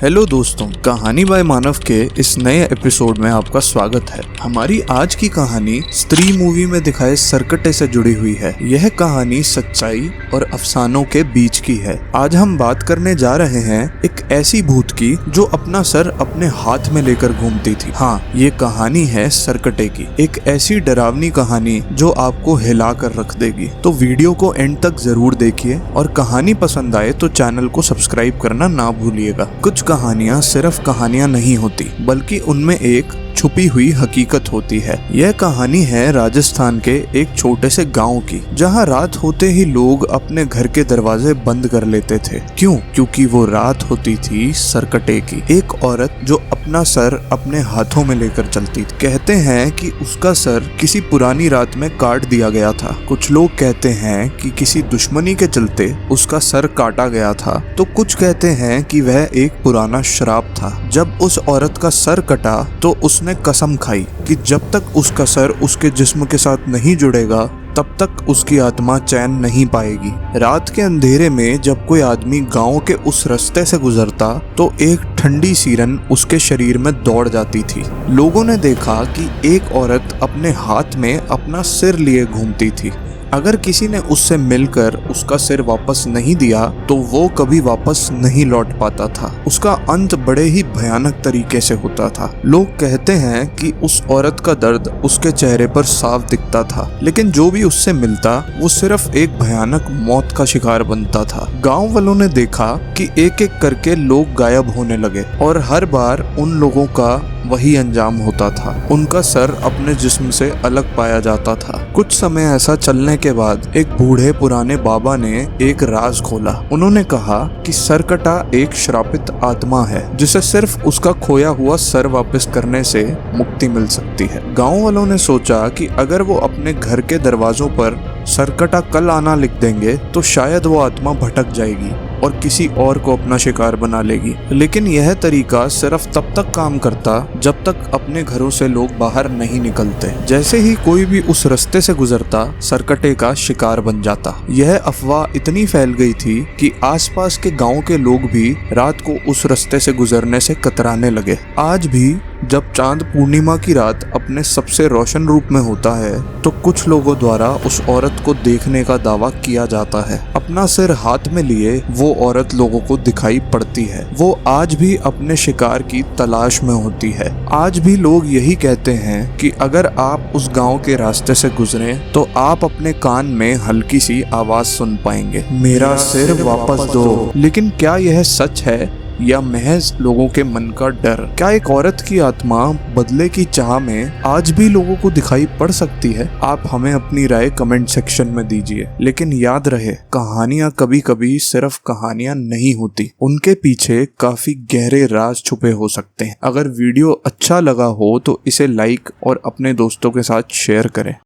Hello दोस्तों, कहानी bye मानव के इस नए एपिसोड में आपका स्वागत है। हमारी आज की कहानी स्त्री मूवी में दिखाए सरकटे से जुड़ी हुई है। यह कहानी सच्चाई और अफसानों के बीच की है। आज हम बात करने जा रहे हैं एक ऐसी भूत की जो अपना सर अपने हाथ में लेकर घूमती थी। हाँ, ये कहानी है सरकटे की, एक ऐसी डरावनी कहानी जो आपको हिला कर रख देगी। तो वीडियो को एंड तक जरूर देखिए और कहानी पसंद आए तो चैनल को सब्सक्राइब करना ना भूलिएगा। कुछ कहानियां सिर्फ कहानियां नहीं होती, बल्कि उनमें एक छुपी हुई हकीकत होती है। यह कहानी है राजस्थान के एक छोटे से गांव की, जहां रात होते ही लोग अपने घर के दरवाजे बंद कर लेते थे। क्यों? क्योंकि वो रात होती थी सरकटे की। एक औरत जो अपना सर अपने हाथों में लेकर चलती थी। कहते हैं कि उसका सर किसी पुरानी रात में काट दिया गया था। कुछ लोग कहते हैं कि किसी दुश्मनी के चलते उसका सर काटा गया था, तो कुछ कहते हैं कि वह एक पुराना श्राप था। जब उस औरत का सर कटा तो उसने कसम खाई कि जब तक उसका सर उसके जिस्म के साथ नहीं जुड़ेगा तब तक उसकी आत्मा चैन नहीं पाएगी। रात के अंधेरे में जब कोई आदमी गांव के उस रास्ते से गुजरता तो एक ठंडी सिरन उसके शरीर में दौड़ जाती थी। लोगों ने देखा कि एक औरत अपने हाथ में अपना सिर लिए घूमती थी। अगर किसी ने उससे मिलकर उसका सिर वापस नहीं दिया तो वो कभी वापस नहीं लौट पाता था। उसका अंत बड़े ही भयानक तरीके से होता था। लोग कहते हैं कि उस औरत का दर्द उसके चेहरे पर साफ दिखता था, लेकिन जो भी उससे मिलता वो सिर्फ एक भयानक मौत का शिकार बनता था। गांव वालों ने देखा कि एक एक करके लोग गायब होने लगे और हर बार उन लोगों का वही अंजाम होता था। उनका सर अपने जिस्म से अलग पाया जाता था। कुछ समय ऐसा चलने के बाद एक बूढ़े पुराने बाबा ने एक राज खोला। उन्होंने कहा कि सरकटा एक श्रापित आत्मा है जिसे सिर्फ उसका खोया हुआ सर वापस करने से मुक्ति मिल सकती है। गांव वालों ने सोचा कि अगर वो अपने घर के दरवाजों पर सरकटा कल आना लिख देंगे तो शायद वो आत्मा भटक जाएगी और किसी और को अपना शिकार बना लेगी। लेकिन यह तरीका सिर्फ तब तक काम करता जब तक अपने घरों से लोग बाहर नहीं निकलते। जैसे ही कोई भी उस रास्ते से गुजरता सरकटे का शिकार बन जाता। यह अफवाह इतनी फैल गई थी कि आसपास के गांव के लोग भी रात को उस रास्ते से गुजरने से कतराने लगे। आज भी जब चांद पूर्णिमा की रात अपने सबसे रोशन रूप में होता है तो कुछ लोगों द्वारा उस औरत को देखने का दावा किया जाता है। अपना सिर हाथ में लिए वो औरत लोगों को दिखाई पड़ती है। वो आज भी अपने शिकार की तलाश में होती है। आज भी लोग यही कहते हैं कि अगर आप उस गांव के रास्ते से गुजरे तो आप अपने कान में हल्की सी आवाज सुन पाएंगे, मेरा सिर वापस दो। लेकिन क्या यह सच है या महज लोगों के मन का डर? क्या एक औरत की आत्मा बदले की चाह में आज भी लोगों को दिखाई पड़ सकती है? आप हमें अपनी राय कमेंट सेक्शन में दीजिए। लेकिन याद रहे, कहानियां कभी कभी सिर्फ कहानियां नहीं होती, उनके पीछे काफी गहरे राज छुपे हो सकते हैं। अगर वीडियो अच्छा लगा हो तो इसे लाइक और अपने दोस्तों के साथ शेयर करें।